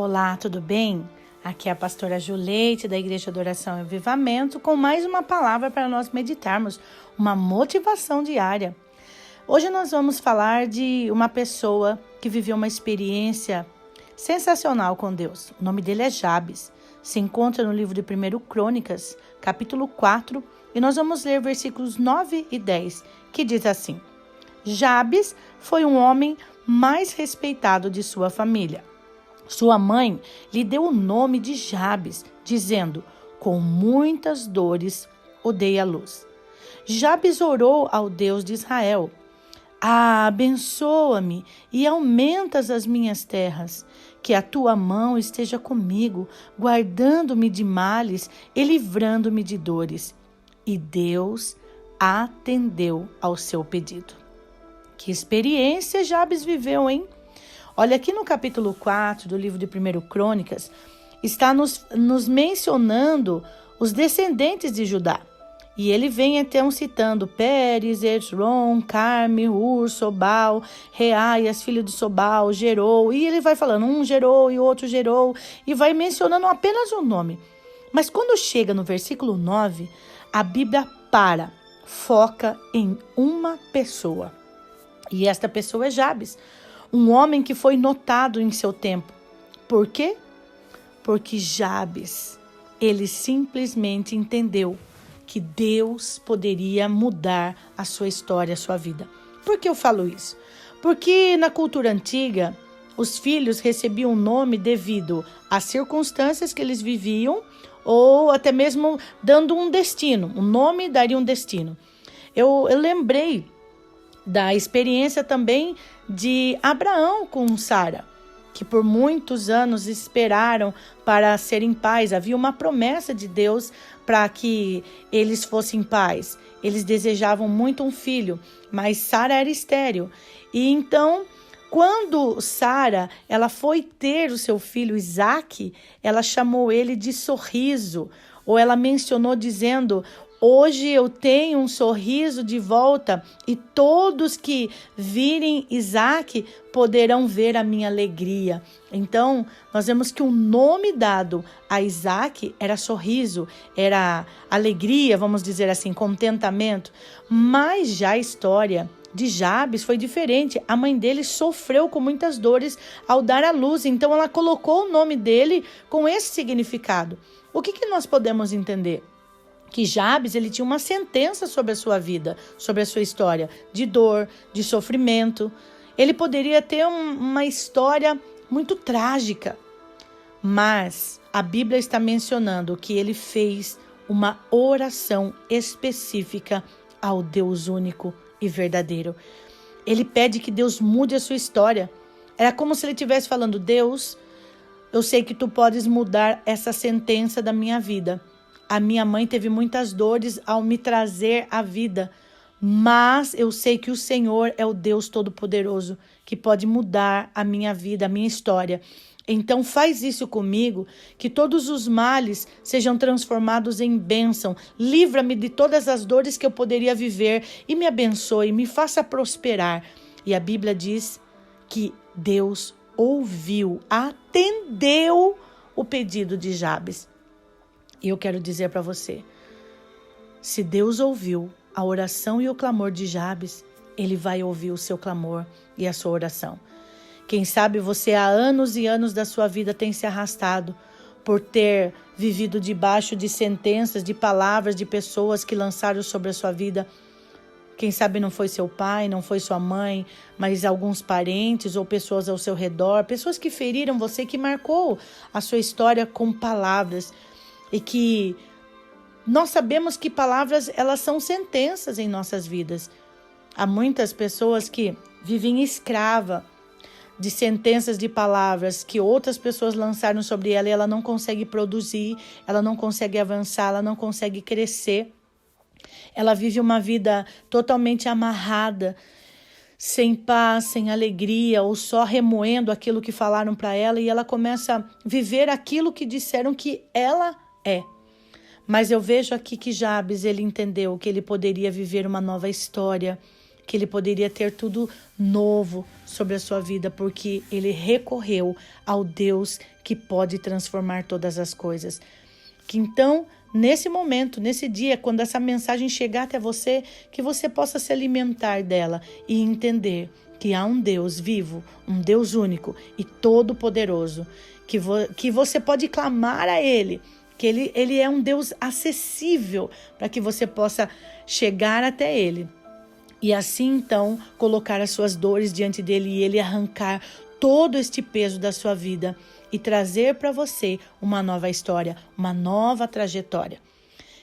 Olá, tudo bem? Aqui é a pastora Juleite da Igreja Adoração e Avivamento com mais uma palavra para nós meditarmos, uma motivação diária. Hoje nós vamos falar de uma pessoa que viveu uma experiência sensacional com Deus. O nome dele é Jabes. Se encontra no livro de 1 Crônicas, capítulo 4, e nós vamos ler versículos 9 e 10, que diz assim: Jabes foi um homem mais respeitado de sua família. Sua mãe lhe deu o nome de Jabes, dizendo: com muitas dores o dei à luz. Jabes orou ao Deus de Israel: abençoa-me e aumentas as minhas terras, que a tua mão esteja comigo, guardando-me de males e livrando-me de dores. E Deus atendeu ao seu pedido. Que experiência Jabes viveu, hein? Olha, aqui no capítulo 4 do livro de 1 Crônicas, está nos mencionando os descendentes de Judá. E ele vem então citando Pérez, Hezron, Carme, Ur, Sobal, Reaias, filho de Sobal, gerou. E ele vai falando, um gerou e outro gerou, e vai mencionando apenas um nome. Mas quando chega no versículo 9, a Bíblia foca em uma pessoa. E esta pessoa é Jabes. Um homem que foi notado em seu tempo. Por quê? Porque Jabes, ele simplesmente entendeu que Deus poderia mudar a sua história, a sua vida. Por que eu falo isso? Porque na cultura antiga, os filhos recebiam um nome devido às circunstâncias que eles viviam ou até mesmo dando um destino. O nome daria um destino. Eu lembrei da experiência também de Abraão com Sara, que por muitos anos esperaram para serem pais. Havia uma promessa de Deus para que eles fossem pais. Eles desejavam muito um filho, mas Sara era estéril. E então, quando Sara ela foi ter o seu filho Isaque, ela chamou ele de sorriso, ou ela mencionou dizendo: hoje eu tenho um sorriso de volta e todos que virem Isaque poderão ver a minha alegria. Então, nós vemos que o nome dado a Isaque era sorriso, era alegria, vamos dizer assim, contentamento. Mas já a história de Jabes foi diferente. A mãe dele sofreu com muitas dores ao dar à luz, então ela colocou o nome dele com esse significado. O que nós podemos entender? Que Jabes, ele tinha uma sentença sobre a sua vida, sobre a sua história, de dor, de sofrimento. Ele poderia ter uma história muito trágica, mas a Bíblia está mencionando que ele fez uma oração específica ao Deus único e verdadeiro. Ele pede que Deus mude a sua história. Era como se ele estivesse falando: Deus, eu sei que tu podes mudar essa sentença da minha vida. A minha mãe teve muitas dores ao me trazer a vida, mas eu sei que o Senhor é o Deus Todo-Poderoso que pode mudar a minha vida, a minha história. Então faz isso comigo, que todos os males sejam transformados em bênção. Livra-me de todas as dores que eu poderia viver e me abençoe, me faça prosperar. E a Bíblia diz que Deus ouviu, atendeu o pedido de Jabes. E eu quero dizer para você, se Deus ouviu a oração e o clamor de Jabes, Ele vai ouvir o seu clamor e a sua oração. Quem sabe você há anos e anos da sua vida tem se arrastado por ter vivido debaixo de sentenças, de palavras de pessoas que lançaram sobre a sua vida. Quem sabe não foi seu pai, não foi sua mãe, mas alguns parentes ou pessoas ao seu redor, pessoas que feriram você, que marcou a sua história com palavras. E que nós sabemos que palavras, elas são sentenças em nossas vidas. Há muitas pessoas que vivem escrava de sentenças de palavras que outras pessoas lançaram sobre ela e ela não consegue produzir, ela não consegue avançar, ela não consegue crescer. Ela vive uma vida totalmente amarrada, sem paz, sem alegria, ou só remoendo aquilo que falaram para ela, e ela começa a viver aquilo que disseram que ela é. Mas eu vejo aqui que Jabes, ele entendeu que ele poderia viver uma nova história, que ele poderia ter tudo novo sobre a sua vida, porque ele recorreu ao Deus que pode transformar todas as coisas. Que então, nesse momento, nesse dia, quando essa mensagem chegar até você, que você possa se alimentar dela e entender que há um Deus vivo, um Deus único e todo-poderoso, que você pode clamar a Ele, que ele é um Deus acessível para que você possa chegar até Ele. E assim, então, colocar as suas dores diante dele e ele arrancar todo este peso da sua vida e trazer para você uma nova história, uma nova trajetória.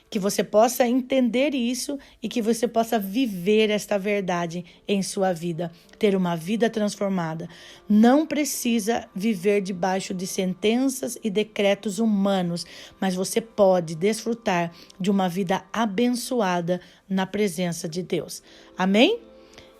Que você possa entender isso e que você possa viver esta verdade em sua vida, ter uma vida transformada. Não precisa viver debaixo de sentenças e decretos humanos, mas você pode desfrutar de uma vida abençoada na presença de Deus. Amém?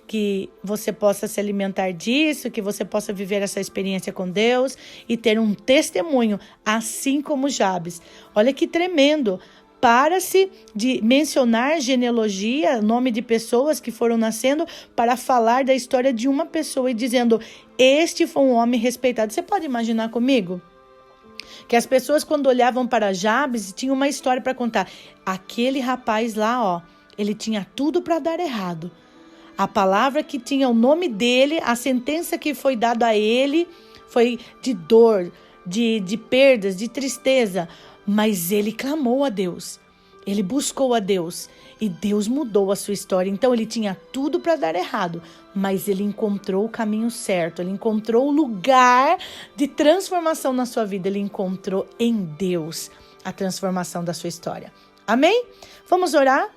Que você possa se alimentar disso, que você possa viver essa experiência com Deus e ter um testemunho, assim como Jabes. Olha que tremendo! Para-se de mencionar genealogia, nome de pessoas que foram nascendo, para falar da história de uma pessoa e dizendo, este foi um homem respeitado. Você pode imaginar comigo? Que as pessoas, quando olhavam para Jabes, tinham uma história para contar. Aquele rapaz lá, ele tinha tudo para dar errado. A palavra que tinha o nome dele, a sentença que foi dada a ele, foi de dor, de perdas, de tristeza. Mas ele clamou a Deus, ele buscou a Deus e Deus mudou a sua história. Então ele tinha tudo para dar errado, mas ele encontrou o caminho certo, ele encontrou o lugar de transformação na sua vida, ele encontrou em Deus a transformação da sua história. Amém? Vamos orar?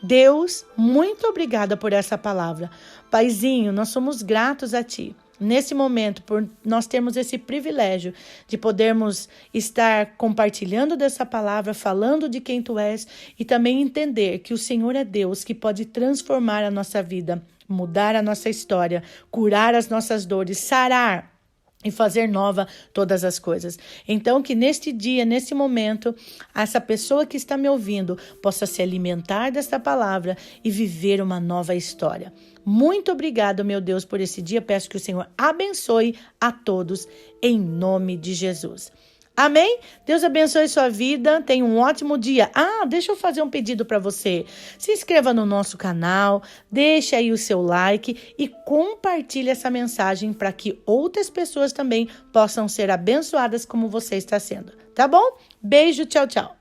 Deus, muito obrigada por essa palavra. Paizinho, nós somos gratos a Ti. Nesse momento, por nós termos esse privilégio de podermos estar compartilhando dessa palavra, falando de quem Tu és e também entender que o Senhor é Deus que pode transformar a nossa vida, mudar a nossa história, curar as nossas dores, sarar e fazer nova todas as coisas. Então, que neste dia, nesse momento, essa pessoa que está me ouvindo possa se alimentar desta palavra e viver uma nova história. Muito obrigado, meu Deus, por esse dia. Peço que o Senhor abençoe a todos, em nome de Jesus. Amém? Deus abençoe sua vida. Tenha um ótimo dia. Deixa eu fazer um pedido para você. Se inscreva no nosso canal, deixe aí o seu like e compartilhe essa mensagem para que outras pessoas também possam ser abençoadas como você está sendo. Tá bom? Beijo, tchau, tchau.